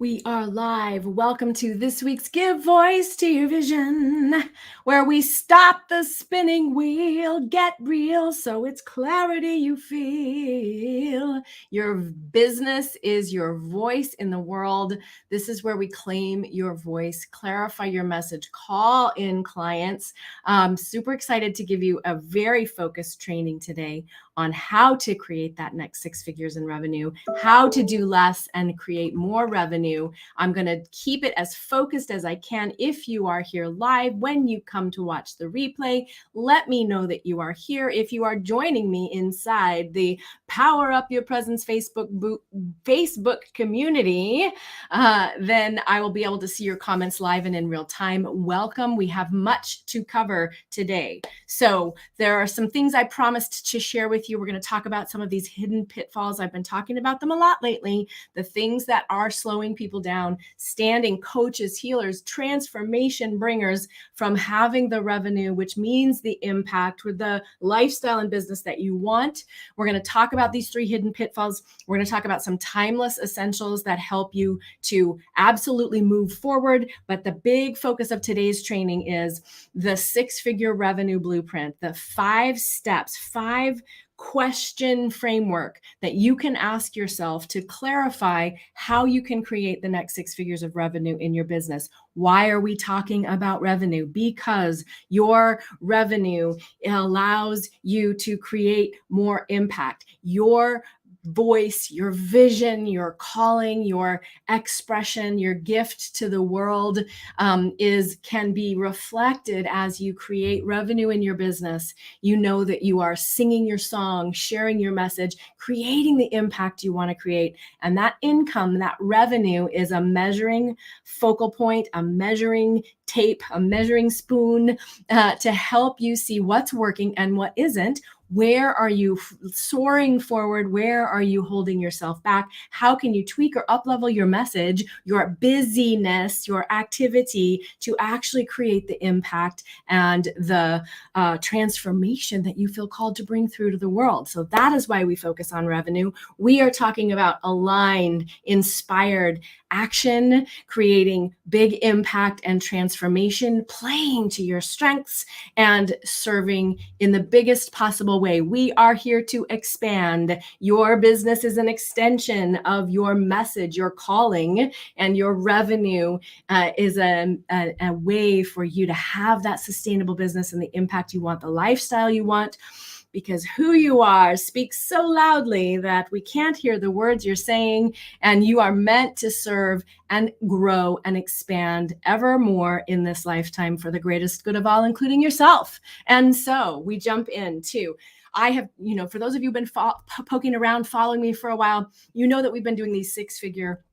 We are live. Welcome to this week's Give Voice to Your Vision, where we stop the spinning wheel, get real, so it's clarity you feel. Your business is your voice in the world. This is where we claim your voice, clarify your message, call in clients. I'm super excited to give you a very focused training today on how to create that next 6 figures in revenue, how to do less and create more revenue. I'm going to keep it as focused as I can. If you are here live, when you come to watch the replay, let me know that you are here. If you are joining me inside the Power Up Your Presence Facebook community, then I will be able to see your comments live and in real time. Welcome. We have much to cover today. So there are some things I promised to share with you. We're going to talk about some of these hidden pitfalls. I've been talking about them a lot lately. The things that are slowing people down, standing coaches, healers, transformation bringers from having the revenue, which means the impact with the lifestyle and business that you want. We're going to talk about these 3 hidden pitfalls. We're going to talk about some timeless essentials that help you to absolutely move forward. But the big focus of today's training is the 6-figure revenue blueprint, the 5 steps, 5 question framework that you can ask yourself to clarify how you can create the next 6 figures of revenue in your business. Why are we talking about revenue? Because your revenue allows you to create more impact. Your voice, your vision, your calling, your expression, your gift to the world can be reflected as you create revenue in your business. You know that you are singing your song, sharing your message, creating the impact you want to create. And that income, that revenue is a measuring focal point, a measuring tape, a measuring spoon to help you see what's working and what isn't. Where are you soaring forward? Where are you holding yourself back? How can you tweak or up-level your message, your busyness, your activity to actually create the impact and the transformation that you feel called to bring through to the world? So that is why we focus on revenue. We are talking about aligned, inspired action, creating big impact and transformation, playing to your strengths and serving in the biggest possible way. We are here to expand. Your business is an extension of your message, your calling, and your revenue is a way for you to have that sustainable business and the impact you want, the lifestyle you want. Because who you are speaks so loudly that we can't hear the words you're saying, and you are meant to serve and grow and expand ever more in this lifetime for the greatest good of all, including yourself. And so we jump into, I have, for those of you who've been poking around, following me for a while, you know that we've been doing these 6-figure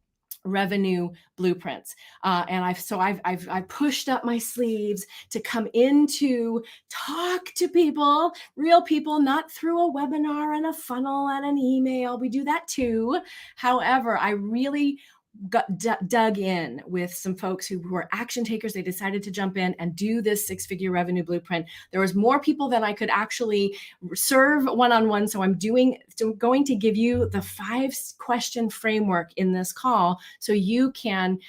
revenue blueprints. And I've pushed up my sleeves to come into talk to people, real people, not through a webinar and a funnel and an email. We do that too. However, I really dug in with some folks who were action takers. They decided to jump in and do this 6-figure revenue blueprint. There was more people than I could actually serve one-on-one. So I'm going to give you the 5-question framework in this call so you can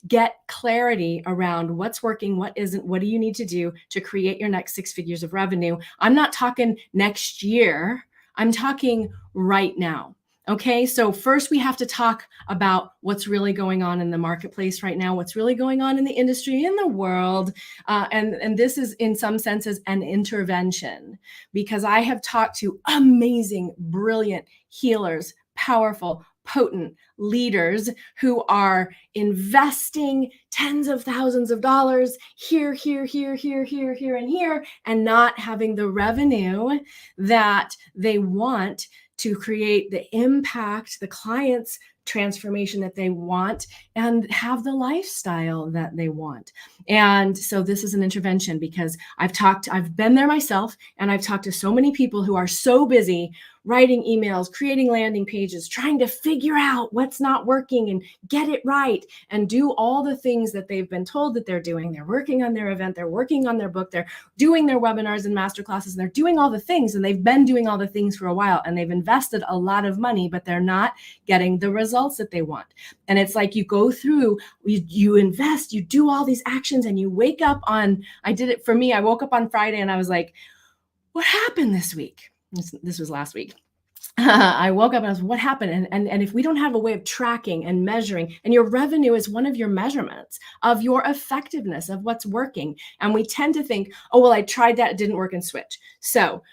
get clarity around what's working, what isn't, what do you need to do to create your next 6 figures of revenue. I'm not talking next year. I'm talking right now. Okay, so first we have to talk about what's really going on in the marketplace right now, what's really going on in the industry, in the world. And this is in some senses an intervention, because I have talked to amazing, brilliant healers, powerful, potent leaders who are investing tens of thousands of dollars here, and here, and not having the revenue that they want to create the impact, the client's transformation that they want, and have the lifestyle that they want. And so this is an intervention, because I've been there myself, and I've talked to so many people who are so busy writing emails, creating landing pages, trying to figure out what's not working and get it right and do all the things that they've been told that they're doing. They're working on their event, they're working on their book, they're doing their webinars and masterclasses, and they're doing all the things, and they've been doing all the things for a while, and they've invested a lot of money, but they're not getting the results that they want. And it's like you go through, you invest, you do all these actions, and you wake up on, I did it for me, I woke up on Friday and I was like, what happened this week? This was last week. I woke up and I was, what happened? And if we don't have a way of tracking and measuring, and your revenue is one of your measurements of your effectiveness of what's working. And we tend to think, oh, well, I tried that, it didn't work, and switch. So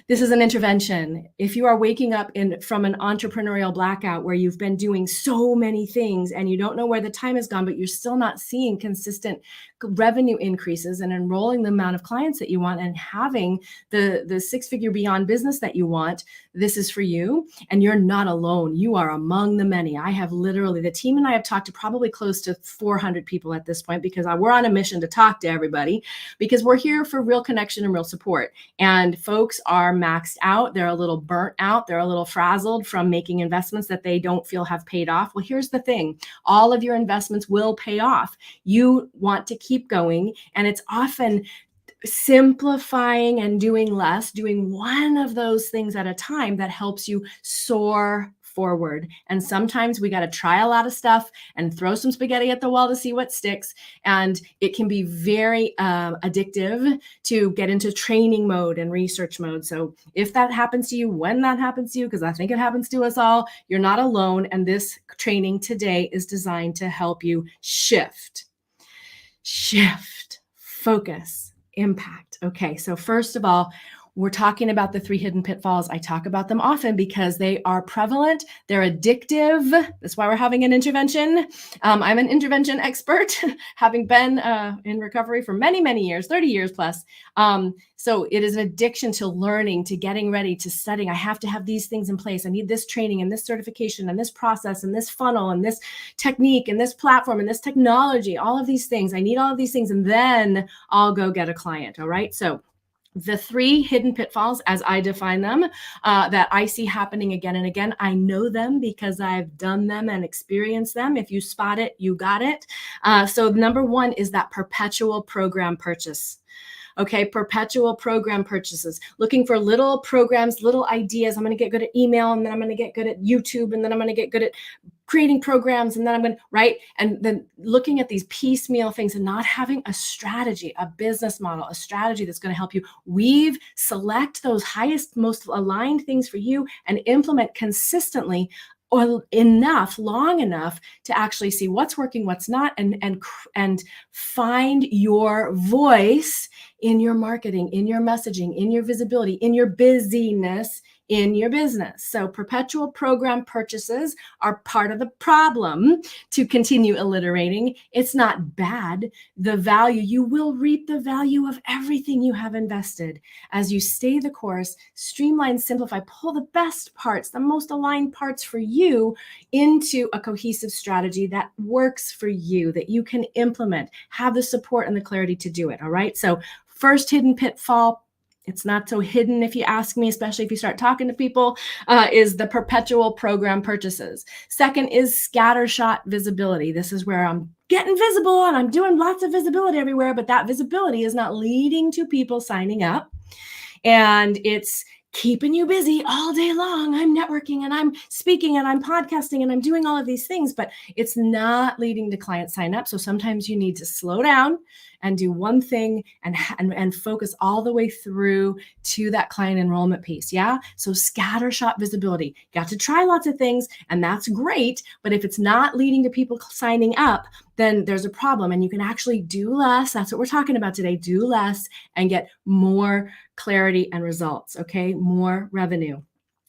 this is an intervention. If you are waking up from an entrepreneurial blackout where you've been doing so many things and you don't know where the time has gone, but you're still not seeing consistent revenue increases and enrolling the amount of clients that you want and having the six-figure beyond business that you want, this is for you. And you're not alone. You are among the many. I have literally, the team and I have talked to probably close to 400 people at this point, because we're on a mission to talk to everybody, because we're here for real connection and real support. And folks are maxed out. They're a little burnt out. They're a little frazzled from making investments that they don't feel have paid off. Well, here's the thing. All of your investments will pay off. You want to keep going. And it's often simplifying and doing less, doing one of those things at a time that helps you soar forward. And sometimes we got to try a lot of stuff and throw some spaghetti at the wall to see what sticks. And it can be very addictive to get into training mode and research mode. So if that happens to you, when that happens to you, because I think it happens to us all, you're not alone. And this training today is designed to help you shift, focus, impact. Okay, so first of all, we're talking about the 3 hidden pitfalls. I talk about them often because they are prevalent. They're addictive. That's why we're having an intervention. I'm an intervention expert, having been in recovery for many, many years, 30 years plus. So it is an addiction to learning, to getting ready, to studying. I have to have these things in place. I need this training and this certification and this process and this funnel and this technique and this platform and this technology, all of these things. I need all of these things, and then I'll go get a client. All right. So the 3 hidden pitfalls, as I define them, that I see happening again and again. I know them because I've done them and experienced them. If you spot it, you got it. So number 1 is that perpetual program purchase. Okay, perpetual program purchases, looking for little programs, little ideas. I'm going to get good at email, and then I'm going to get good at YouTube, and then I'm going to get good at creating programs, and then I'm going to, right? And then looking at these piecemeal things and not having a strategy, a business model, a strategy that's going to help you weave, select those highest, most aligned things for you and implement consistently or long enough to actually see what's working, what's not, and find your voice in your marketing, in your messaging, in your visibility, in your busyness, in your business. So perpetual program purchases are part of the problem to continue alliterating. It's not bad. The value, you will reap the value of everything you have invested as you stay the course, streamline, simplify, pull the best parts, the most aligned parts for you into a cohesive strategy that works for you, that you can implement, have the support and the clarity to do it. All right. So first hidden pitfall, it's not so hidden if you ask me, especially if you start talking to people, is the perpetual program purchases. Second is scattershot visibility. This is where I'm getting visible and I'm doing lots of visibility everywhere, but that visibility is not leading to people signing up. And it's keeping you busy all day long. I'm networking and I'm speaking and I'm podcasting and I'm doing all of these things, but it's not leading to client sign up. So sometimes you need to slow down and do one thing and focus all the way through to that client enrollment piece. Yeah. So scattershot visibility, got to try lots of things, and that's great. But if it's not leading to people signing up, then there's a problem, and you can actually do less. That's what we're talking about today. Do less and get more clarity and results. Okay. More revenue.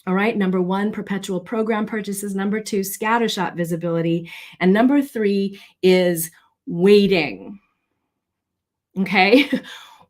All right. Number 1, perpetual program purchases. Number 2, scattershot visibility. And number 3 is waiting. Okay.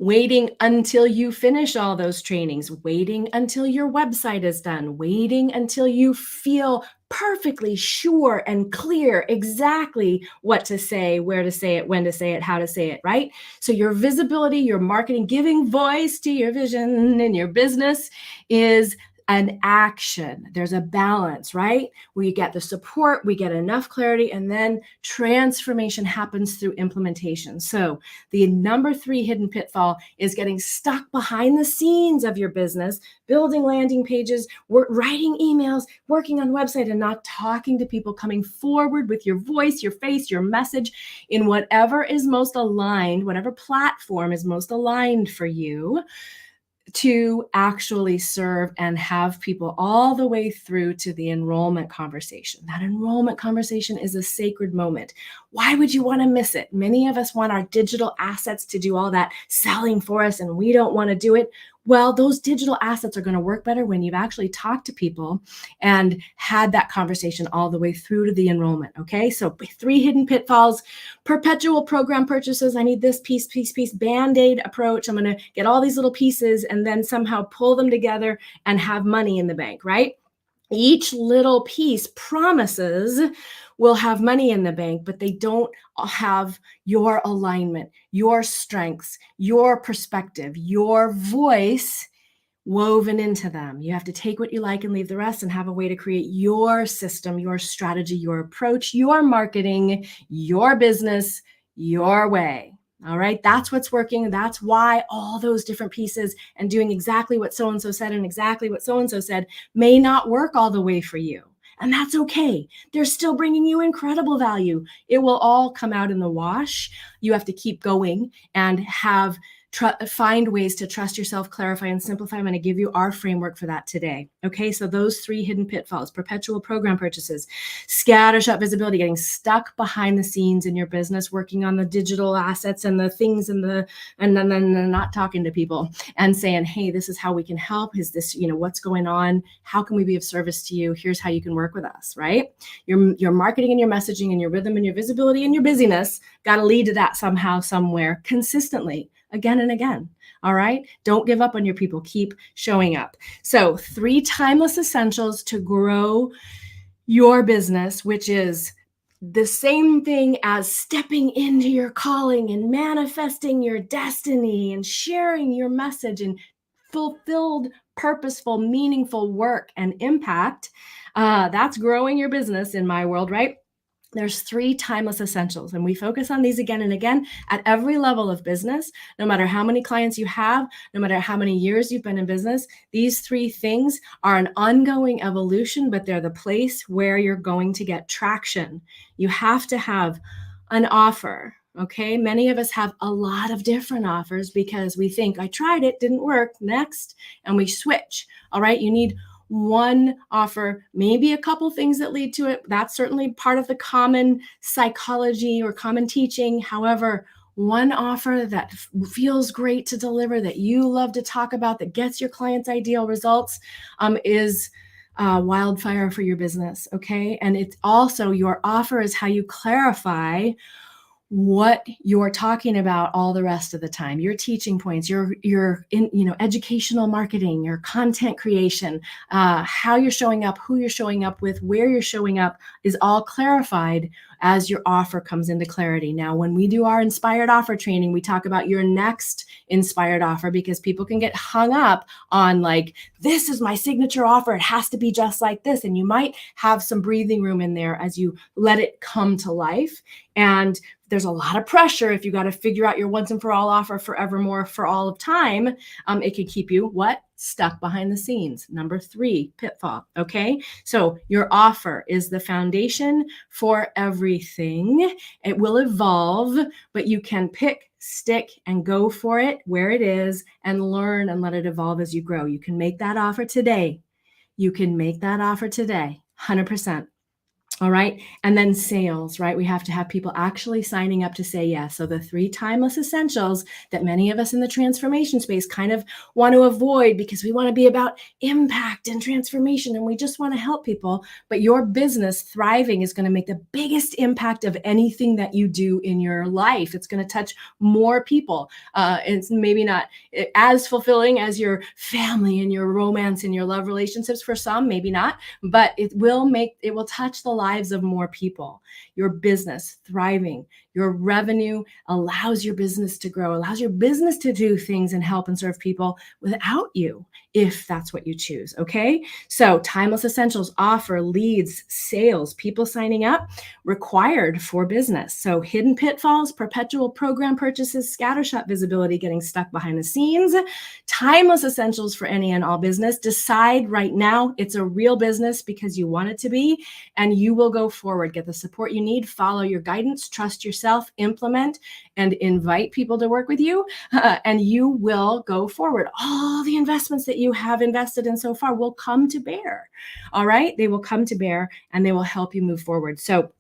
waiting until you finish all those trainings, waiting until your website is done, waiting until you feel perfectly sure and clear exactly what to say, where to say it, when to say it, how to say it, right? So your visibility, your marketing, giving voice to your vision in your business is an action. There's a balance, right? We get the support, we get enough clarity, and then transformation happens through implementation. So the number 3 hidden pitfall is getting stuck behind the scenes of your business, building landing pages, writing emails, working on website, and not talking to people, coming forward with your voice, your face, your message in whatever is most aligned, whatever platform is most aligned for you, to actually serve and have people all the way through to the enrollment conversation. That enrollment conversation is a sacred moment. Why would you want to miss it? Many of us want our digital assets to do all that selling for us, and we don't want to do it. Well, those digital assets are going to work better when you've actually talked to people and had that conversation all the way through to the enrollment. Okay, so 3 hidden pitfalls: perpetual program purchases. I need this piece, Band-Aid approach. I'm going to get all these little pieces and then somehow pull them together and have money in the bank, right? Each little piece promises will have money in the bank, but they don't have your alignment, your strengths, your perspective, your voice woven into them. You have to take what you like and leave the rest, and have a way to create your system, your strategy, your approach, your marketing, your business, your way. All right, that's what's working. That's why all those different pieces and doing exactly what so-and-so said and exactly what so-and-so said may not work all the way for you. And that's okay. They're still bringing you incredible value. It will all come out in the wash. You have to keep going and find ways to trust yourself, clarify, and simplify. I'm going to give you our framework for that today. Okay, so those 3 hidden pitfalls: perpetual program purchases, scattershot visibility, getting stuck behind the scenes in your business, working on the digital assets and the things and then not talking to people and saying, hey, this is how we can help. Is this, what's going on? How can we be of service to you? Here's how you can work with us, right? Your marketing and your messaging and your rhythm and your visibility and your busyness got to lead to that somehow, somewhere, consistently, again and again. All right. Don't give up on your people. Keep showing up. So 3 timeless essentials to grow your business, which is the same thing as stepping into your calling and manifesting your destiny and sharing your message and fulfilled, purposeful, meaningful work and impact. That's growing your business in my world, right? There's 3 timeless essentials, and we focus on these again and again at every level of business. No matter how many clients you have, no matter how many years you've been in business, these 3 things are an ongoing evolution, but they're the place where you're going to get traction. You have to have an offer. Okay, many of us have a lot of different offers because we think, I tried it, didn't work, next, and we switch. All right, you need one offer, maybe a couple things that lead to it. That's certainly part of the common psychology or common teaching. However, one offer that feels great to deliver, that you love to talk about, that gets your clients' ideal results, is wildfire for your business. Okay, and it's also, your offer is how you clarify what you're talking about all the rest of the time, your teaching points, your educational marketing, your content creation, how you're showing up, who you're showing up with, where you're showing up is all clarified as your offer comes into clarity. Now, when we do our inspired offer training, we talk about your next inspired offer, because people can get hung up on like, this is my signature offer, it has to be just like this. And you might have some breathing room in there as you let it come to life. And there's a lot of pressure if you got to figure out your once and for all offer forevermore for all of time. It could keep you stuck behind the scenes. Number 3 pitfall. Okay, so your offer is the foundation for everything. It will evolve, but you can pick, stick, and go for it where it is and learn and let it evolve as you grow. You can make that offer today. You can make that offer today, 100%. All right. And then sales, right? We have to have people actually signing up to say yes. So the 3 timeless essentials that many of us in the transformation space kind of want to avoid because we want to be about impact and transformation and we just want to help people. But your business thriving is going to make the biggest impact of anything that you do in your life. It's going to touch more people. It's maybe not as fulfilling as your family and your romance and your love relationships for some, maybe not, but it will touch the lives of more people. Your business thriving, your revenue allows your business to grow, allows your business to do things and help and serve people without you, if that's what you choose. Okay. So timeless essentials, offer, leads, sales, people signing up, required for business. So hidden pitfalls, perpetual program purchases, scattershot visibility, getting stuck behind the scenes, timeless essentials for any and all business. Decide right now it's a real business because you want it to be, and you will go forward. Get the support you need, follow your guidance, trust yourself, implement, and invite people to work with you, and you will go forward. All the investments that you have invested in so far will come to bear. All right? They will come to bear and they will help you move forward. So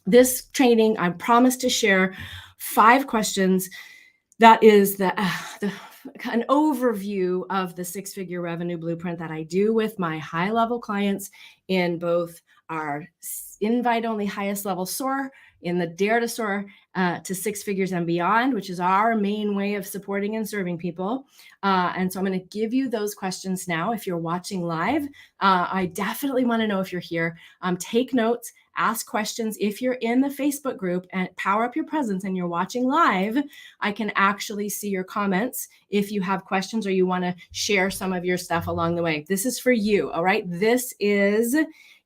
this training, I promise to share 5 questions. That is an overview of the 6-figure revenue blueprint that I do with my high-level clients in both our invite-only highest level Soar, in the Dare to Soar to 6 figures and beyond, which is our main way of supporting and serving people. And so I'm going to give you those questions now. If you're watching live, I definitely want to know if you're here. Take notes. Ask questions. If you're in the Facebook group and Power Up Your Presence and you're watching live, I can actually see your comments if you have questions or you want to share some of your stuff along the way. This is for you, all right? This is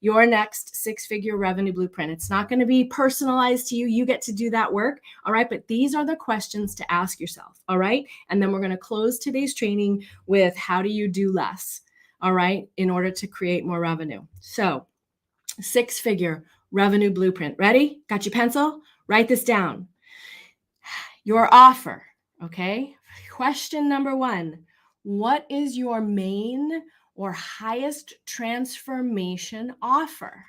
your next 6-figure revenue blueprint. It's not going to be personalized to you. You get to do that work, all right? But these are the questions to ask yourself, all right? And then we're going to close today's training with how do you do less, all right, in order to create more revenue. So 6-figure revenue blueprint. Ready? Got your pencil? Write this down. Your offer, okay? Question number 1, what is your main or highest transformation offer?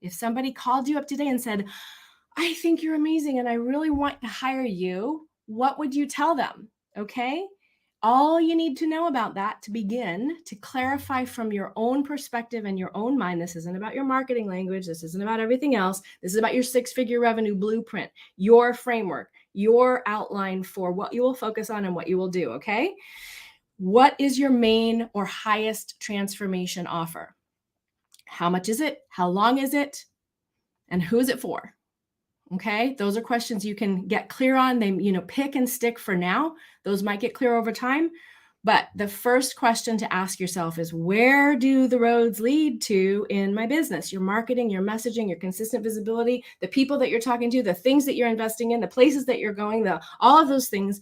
If somebody called you up today and said, I think you're amazing and I really want to hire you, what would you tell them? Okay? All you need to know about that to begin to clarify from your own perspective and your own mind. This isn't about your marketing language. This isn't about everything else. This is about your 6-figure revenue blueprint, your framework, your outline for what you will focus on and what you will do. Okay? What is your main or highest transformation offer? How much is it? How long is it? And who is it for? Okay, those are questions you can get clear on. They, pick and stick for now. Those might get clear over time. But the first question to ask yourself is, where do the roads lead to in my business? Your marketing, your messaging, your consistent visibility, the people that you're talking to, the things that you're investing in, the places that you're going, all of those things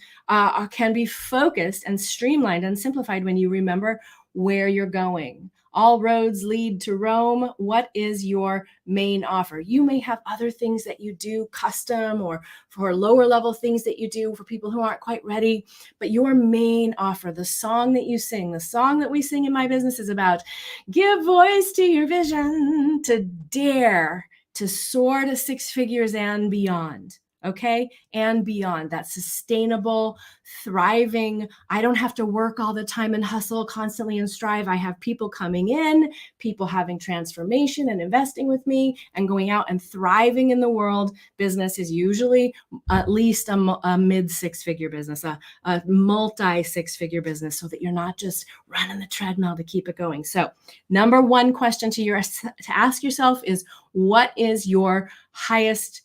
can be focused and streamlined and simplified when you remember where you're going. All roads lead to Rome. What is your main offer? You may have other things that you do custom or for lower level things that you do for people who aren't quite ready, but your main offer, the song that you sing, the song that we sing in my business is about give voice to your vision, to dare to soar to 6 figures and beyond. Okay, and beyond. That sustainable, thriving. I don't have to work all the time and hustle constantly and strive. I have people coming in, people having transformation and investing with me and going out and thriving in the world. Business is usually at least a mid 6-figure business, a multi 6-figure business, so that you're not just running the treadmill to keep it going. So number 1 question to ask yourself is, what is your highest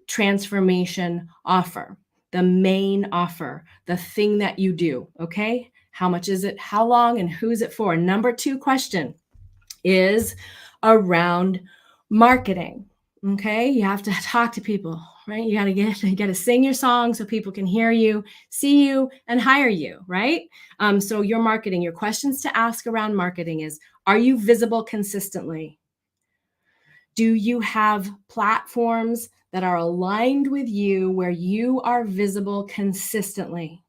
transformation offer? The main offer, the thing that you do. Okay. How much is it? How long? And who's it for? Number 2 question is around marketing. Okay. You have to talk to people, right? You got to sing your song so people can hear you, see you, and hire you, right? So your marketing, your questions to ask around marketing is, are you visible consistently? Do you have platforms that are aligned with you where you are visible consistently?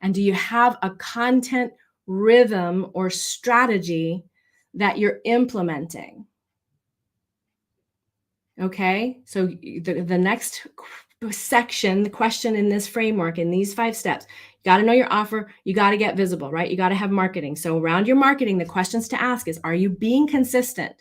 And do you have a content rhythm or strategy that you're implementing? Okay. So the next section, the question in this framework, in these 5 steps, you got to know your offer. You got to get visible, right? You got to have marketing. So around your marketing, the questions to ask is, are you being consistent?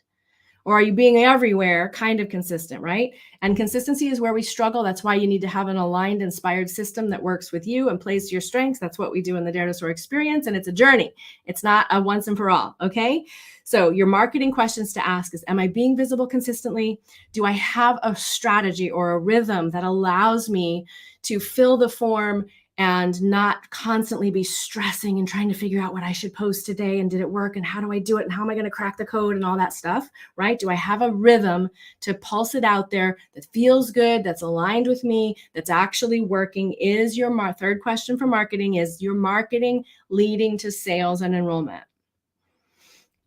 Or are you being everywhere kind of consistent, right? And consistency is where we struggle. That's why you need to have an aligned, inspired system that works with you and plays to your strengths. That's what we do in the Dare to Soar experience. And it's a journey. It's not a once and for all. Okay. So your marketing questions to ask is, am I being visible consistently? Do I have a strategy or a rhythm that allows me to fill the form and not constantly be stressing and trying to figure out what I should post today and did it work and how do I do it and how am I going to crack the code and all that stuff, right? Do I have a rhythm to pulse it out there that feels good, that's aligned with me, that's actually working? Is your third question for marketing, is your marketing leading to sales and enrollment?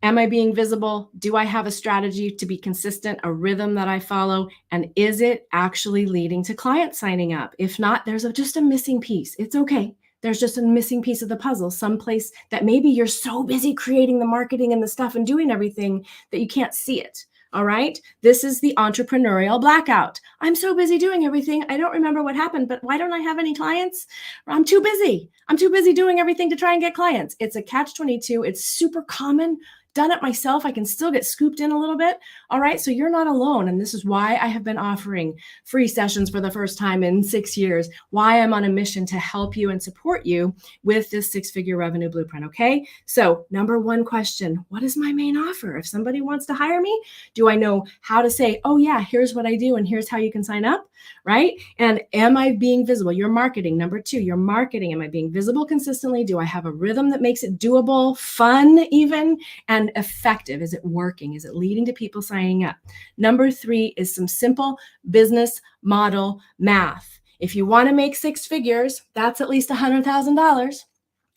Am I being visible? Do I have a strategy to be consistent, a rhythm that I follow? And is it actually leading to clients signing up? If not, there's just a missing piece. It's okay. There's just a missing piece of the puzzle, someplace that maybe you're so busy creating the marketing and the stuff and doing everything that you can't see it. All right. This is the entrepreneurial blackout. I'm so busy doing everything. I don't remember what happened, but why don't I have any clients? I'm too busy. I'm too busy doing everything to try and get clients. It's a catch-22. It's super common. Done it myself. I can still get scooped in a little bit. All right. So you're not alone. And this is why I have been offering free sessions for the first time in 6 years, why I'm on a mission to help you and support you with this 6-figure revenue blueprint. Okay. So number one question, what is my main offer? If somebody wants to hire me, do I know how to say, oh yeah, here's what I do and here's how you can sign up? Right. And am I being visible? Your marketing. Number 2, your marketing. Am I being visible consistently? Do I have a rhythm that makes it doable, fun even, and effective? Is it working? Is it leading to people signing up? Number 3 is some simple business model math. If you want to make 6 figures, that's at least $100,000.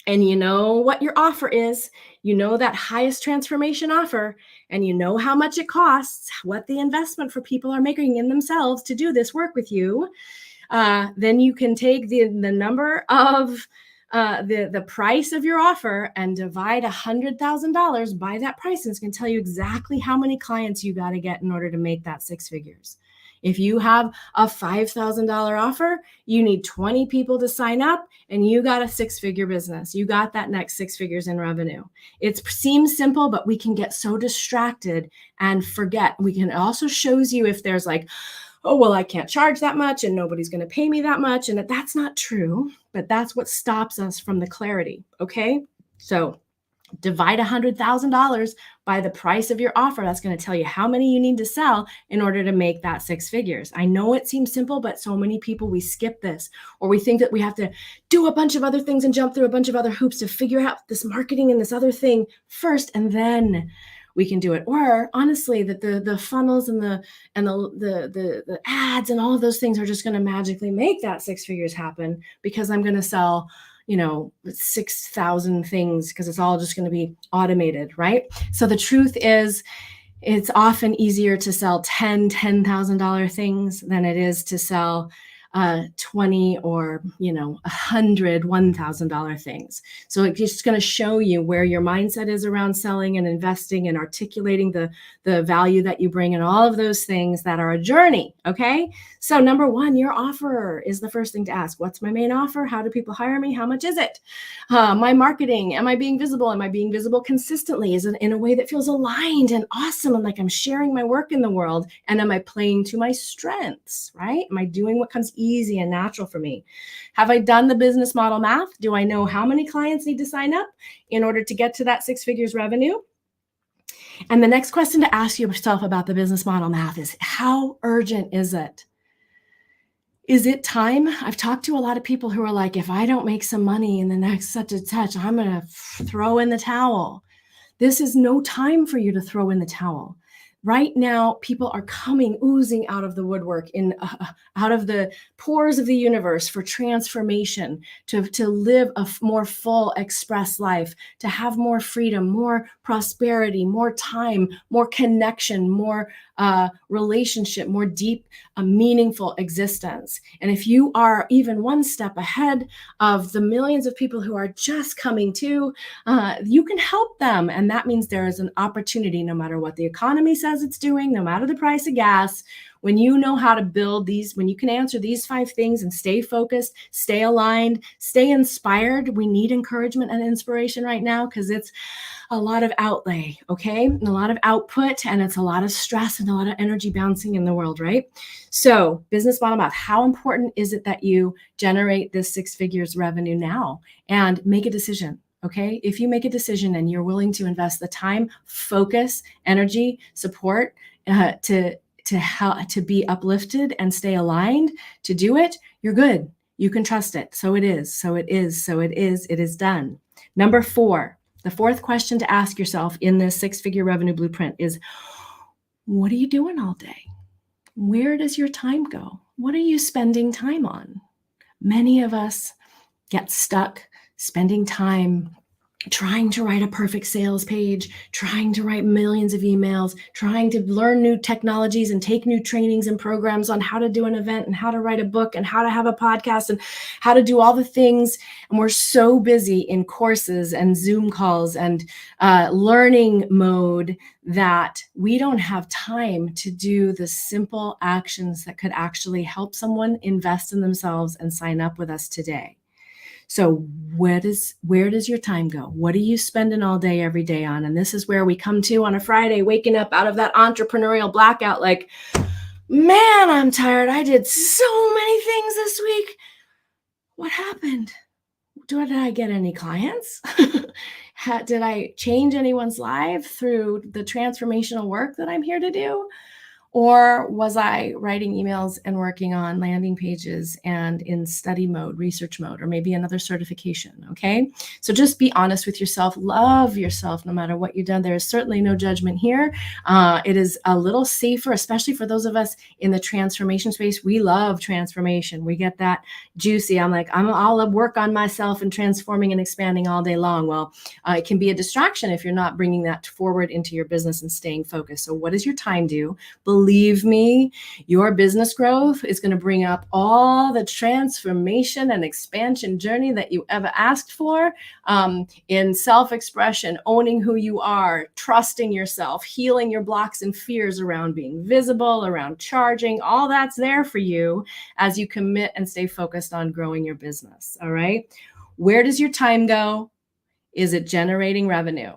And you know what your offer is, you know that highest transformation offer, and you know how much it costs, what the investment for people are making in themselves to do this work with you, then you can take the number of the price of your offer and divide $100,000 by that price, and it's going to tell you exactly how many clients you got to get in order to make that 6 figures. If you have a $5,000 offer, you need 20 people to sign up and you got a 6-figure business. You got that next 6 figures in revenue. It seems simple, but we can get so distracted and forget. We can also shows you if there's like, oh, well, I can't charge that much and nobody's going to pay me that much. And that's not true, but that's what stops us from the clarity. Okay. So divide $100,000 by the price of your offer. That's going to tell you how many you need to sell in order to make that 6 figures. I know it seems simple, but so many people, we skip this, or we think that we have to do a bunch of other things and jump through a bunch of other hoops to figure out this marketing and this other thing first, and then we can do it. Or honestly, that the funnels and the ads and all of those things are just going to magically make that 6 figures happen because I'm going to sell 6,000 things because it's all just going to be automated, right? So the truth is, it's often easier to sell $10,000 things than it is to sell 20 or 100 $1,000 things. So it's just going to show you where your mindset is around selling and investing and articulating the value that you bring and all of those things that are a journey. Okay. So number 1, your offer is the first thing to ask. What's my main offer? How do people hire me? How much is it? My marketing, am I being visible? Am I being visible consistently? Is it in a way that feels aligned and awesome and like I'm sharing my work in the world? And am I playing to my strengths, right? Am I doing what comes easy and natural for me? Have I done the business model math? Do I know how many clients need to sign up in order to get to that 6 figures revenue? And the next question to ask yourself about the business model math is, how urgent is it? Is it time? I've talked to a lot of people who are like, if I don't make some money in the next such and such, I'm going to throw in the towel. This is no time for you to throw in the towel. Right now, people are oozing out of the woodwork, out of the pores of the universe for transformation, to live a more full, express life, to have more freedom, more prosperity, more time, more connection, more relationship, more deep, meaningful existence. And if you are even one step ahead of the millions of people who are just coming to, you can help them. And that means there is an opportunity, no matter what the economy says it's doing, no matter the price of gas, When you know how to build these, when you can answer these 5 things and stay focused, stay aligned, stay inspired. We need encouragement and inspiration right now because it's a lot of outlay, okay? And a lot of output, and it's a lot of stress and a lot of energy bouncing in the world, right? So, business model math, how important is it that you generate this 6 figures revenue now and make a decision? Okay, if you make a decision and you're willing to invest the time, focus, energy, support to be uplifted and stay aligned to do it, you're good. You can trust it. So it is. So it is. So it is. It is done. Number 4, the 4th question to ask yourself in this 6-figure revenue blueprint is, what are you doing all day? Where does your time go? What are you spending time on? Many of us get stuck spending time trying to write a perfect sales page, trying to write millions of emails, trying to learn new technologies and take new trainings and programs on how to do an event and how to write a book and how to have a podcast and how to do all the things. And we're so busy in courses and Zoom calls and learning mode that we don't have time to do the simple actions that could actually help someone invest in themselves and sign up with us today. So where does your time go? What are you spending all day, every day on? And this is where we come to on a Friday, waking up out of that entrepreneurial blackout like, man, I'm tired. I did so many things this week. What happened? Did I get any clients? Did I change anyone's life through the transformational work that I'm here to do? Or was I writing emails and working on landing pages and in study mode, research mode, or maybe another certification? Okay. So just be honest with yourself. Love yourself no matter what you've done. There is certainly no judgment here. It is a little safer, especially for those of us in the transformation space. We love transformation. We get that juicy. I'll work on myself and transforming and expanding all day long. Well, it can be a distraction if you're not bringing that forward into your business and staying focused. So what does your time do? Believe me, your business growth is going to bring up all the transformation and expansion journey that you ever asked for in self-expression, owning who you are, trusting yourself, healing your blocks and fears around being visible, around charging. All that's there for you as you commit and stay focused on growing your business. All right. Where does your time go? Is it generating revenue?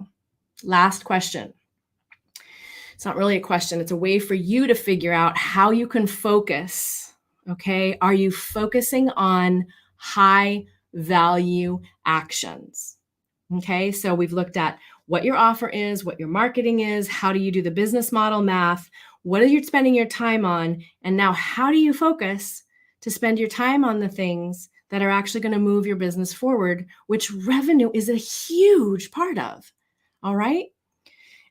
Last question. It's not really a question. It's a way for you to figure out how you can focus. Okay. Are you focusing on high value actions? Okay. So we've looked at what your offer is, what your marketing is, how do you do the business model math, what are you spending your time on? And now how do you focus to spend your time on the things that are actually going to move your business forward, which revenue is a huge part of. All right.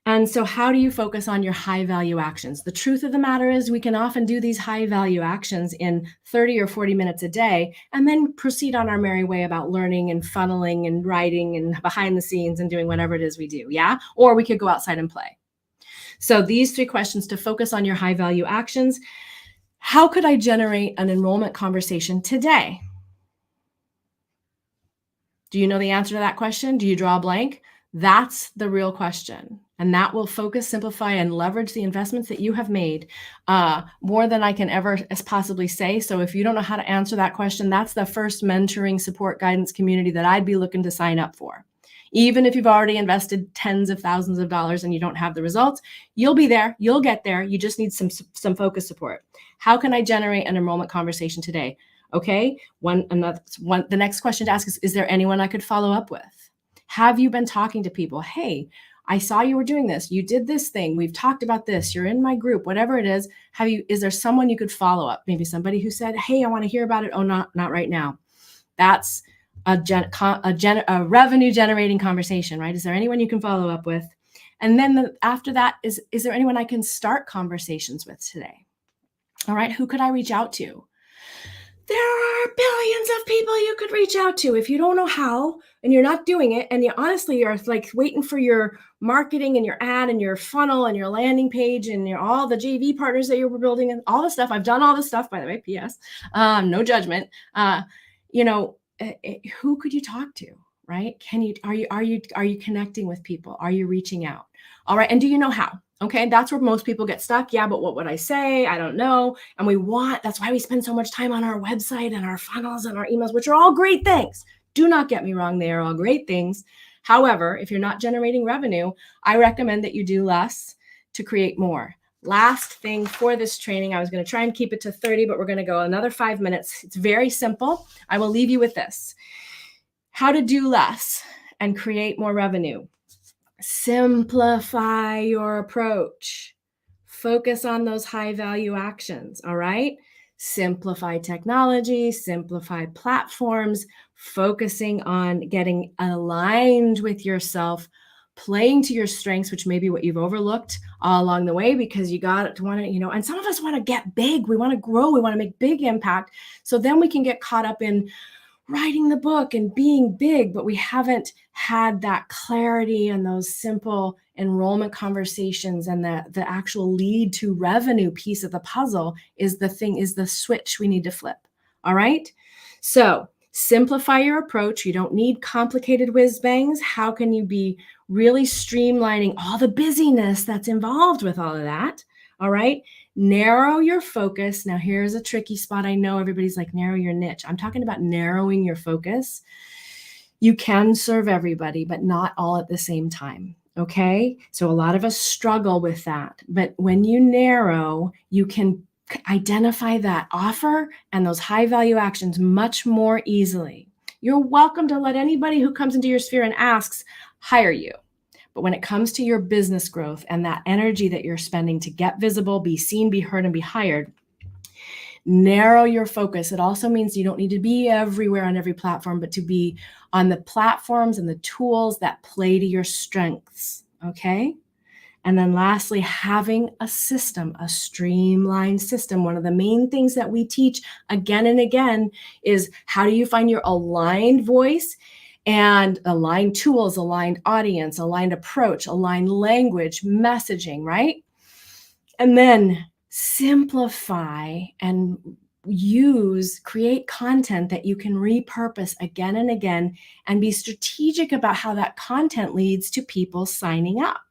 And so how do you focus on your high value actions? The truth of the matter is we can often do these high value actions in 30 or 40 minutes a day and then proceed on our merry way about learning and funneling and writing and behind the scenes and doing whatever it is we do. Yeah. Or we could go outside and play. So these 3 questions to focus on your high value actions. How could I generate an enrollment conversation today? Do you know the answer to that question? Do you draw a blank? That's the real question. And that will focus, simplify, and leverage the investments that you have made more than I can ever possibly say. So if you don't know how to answer that question, that's the first mentoring, support, guidance community that I'd be looking to sign up for. Even if you've already invested tens of thousands of dollars and you don't have the results, you'll be there. You'll get there. You just need some focus support. How can I generate an enrollment conversation today? Okay. The next question to ask is there anyone I could follow up with? Have you been talking to people? Hey, I saw you were doing this. You did this thing. We've talked about this. You're in my group, whatever it is. Is there someone you could follow up? Maybe somebody who said, hey, I want to hear about it. Oh, not right now. That's a revenue generating conversation, right? Is there anyone you can follow up with? And then after that, is there anyone I can start conversations with today? All right. Who could I reach out to? There are billions of people you could reach out to. If you don't know how and you're not doing it, and you honestly are like waiting for your marketing and your ad and your funnel and your landing page and all the JV partners that you're building and all the stuff. I've done all this stuff, by the way, PS, no judgment. Who could you talk to, right? Are you connecting with people? Are you reaching out? All right. And do you know how? Okay, that's where most people get stuck. Yeah, but what would I say? I don't know. And that's why we spend so much time on our website and our funnels and our emails, which are all great things. Do not get me wrong, they are all great things. However, if you're not generating revenue, I recommend that you do less to create more. Last thing for this training, I was going to try and keep it to 30, but we're going to go another 5 minutes. It's very simple. I will leave you with this: how to do less and create more revenue. Simplify your approach. Focus on those high value actions. All right. Simplify technology, simplify platforms, focusing on getting aligned with yourself, playing to your strengths, which may be what you've overlooked all along the way, because you got to want to, and some of us want to get big. We want to grow. We want to make big impact. So then we can get caught up in writing the book and being big, but we haven't had that clarity and those simple enrollment conversations, and the actual lead to revenue piece of the puzzle is the switch we need to flip. All right. So simplify your approach. You don't need complicated whiz bangs. How can you be really streamlining all the busyness that's involved with all of that? All right. Narrow your focus. Now, here's a tricky spot. I know everybody's like, narrow your niche. I'm talking about narrowing your focus. You can serve everybody, but not all at the same time. Okay. So a lot of us struggle with that. But when you narrow, you can identify that offer and those high value actions much more easily. You're welcome to let anybody who comes into your sphere and asks hire you. But when it comes to your business growth and that energy that you're spending to get visible, be seen, be heard, and be hired, narrow your focus. It also means you don't need to be everywhere on every platform, but to be on the platforms and the tools that play to your strengths. Okay. And then lastly, having a system, a streamlined system. One of the main things that we teach again and again is, how do you find your aligned voice and aligned tools, aligned audience, aligned approach, aligned language, messaging, right? And then simplify and create content that you can repurpose again and again, and be strategic about how that content leads to people signing up.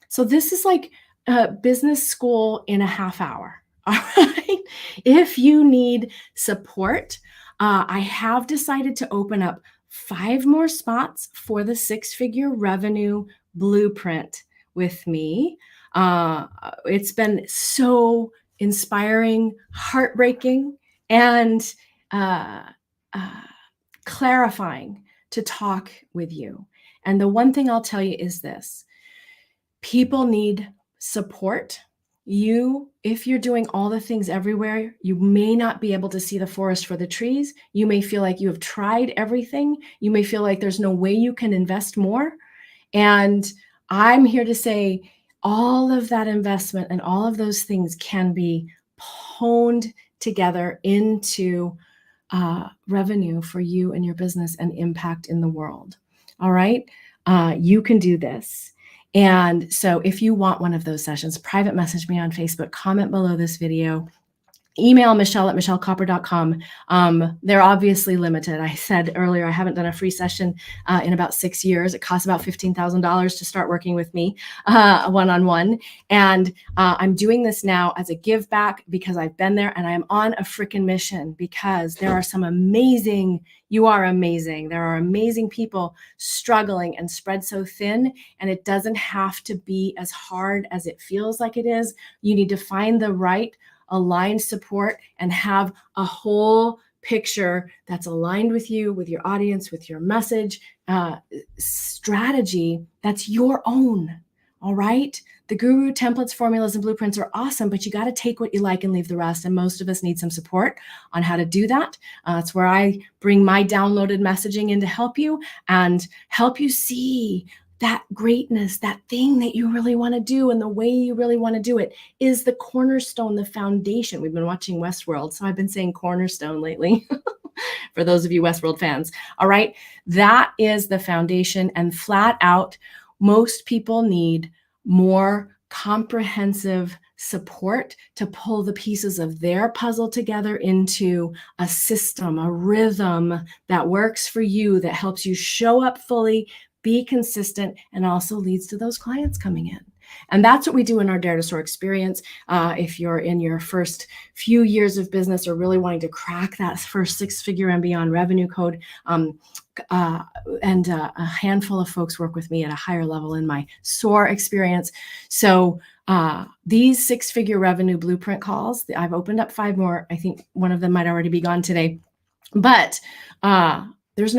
So this is like a business school in a half hour. All right. If you need support, I have decided to open up 5 more spots for the 6-figure revenue blueprint with me. It's been so inspiring, heartbreaking, and clarifying to talk with you. And the one thing I'll tell you is this: people need support. If you're doing all the things everywhere, you may not be able to see the forest for the trees. You may feel like you have tried everything. You may feel like there's no way you can invest more. And I'm here to say all of that investment and all of those things can be honed together into revenue for you and your business and impact in the world. All right. You can do this. And so if you want one of those sessions, private message me on Facebook, comment below this video, email michelle@michellekopper.com. They're obviously limited. I said earlier, I haven't done a free session in about 6 years. It costs about $15,000 to start working with me one-on-one. And I'm doing this now as a give back because I've been there, and I'm on a freaking mission, because there are some amazing, you are amazing. There are amazing people struggling and spread so thin, and it doesn't have to be as hard as it feels like it is. You need to find the right aligned support and have a whole picture that's aligned with you, with your audience, with your message, strategy that's your own. All right. The guru templates, formulas, and blueprints are awesome, but you got to take what you like and leave the rest. And most of us need some support on how to do that. It's where I bring my downloaded messaging in to help you and help you see that greatness, that thing that you really want to do and the way you really want to do it is the cornerstone, the foundation. We've been watching Westworld, so I've been saying cornerstone lately for those of you Westworld fans. All right. That is the foundation, and flat out, most people need more comprehensive support to pull the pieces of their puzzle together into a system, a rhythm that works for you, that helps you show up fully, be consistent, and also leads to those clients coming in. And that's what we do in our Dare to Soar experience. If you're in your first few years of business or really wanting to crack that first 6-figure and beyond revenue code, and a handful of folks work with me at a higher level in my Soar experience. So these 6-figure revenue blueprint calls, I've opened up 5 more. I think one of them might already be gone today, but this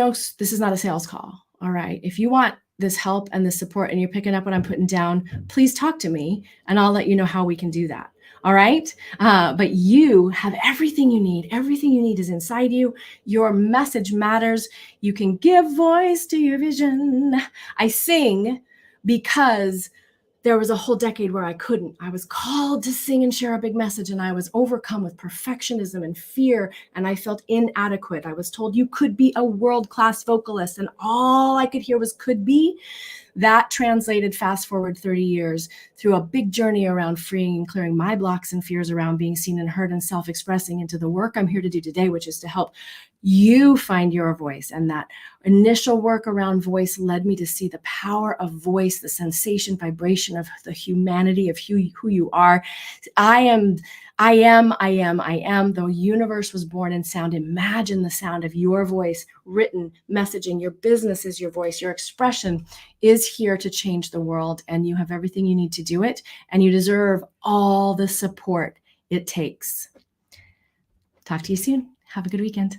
is not a sales call. All right. If you want this help and this support and you're picking up what I'm putting down, please talk to me and I'll let you know how we can do that. All right. But you have everything you need. Everything you need is inside you. Your message matters. You can give voice to your vision. I sing because there was a whole decade where I couldn't. I was called to sing and share a big message, and I was overcome with perfectionism and fear, and I felt inadequate. I was told you could be a world-class vocalist, and all I could hear was could be. That translated fast forward 30 years through a big journey around freeing and clearing my blocks and fears around being seen and heard and self-expressing into the work I'm here to do today, which is to help you find your voice. And that initial work around voice led me to see the power of voice, the sensation, vibration of the humanity of who you are. I am. The universe was born in sound. Imagine the sound of your voice, written messaging. Your business is your voice. Your expression is here to change the world, and you have everything you need to do it, and you deserve all the support it takes. Talk to you soon. Have a good weekend.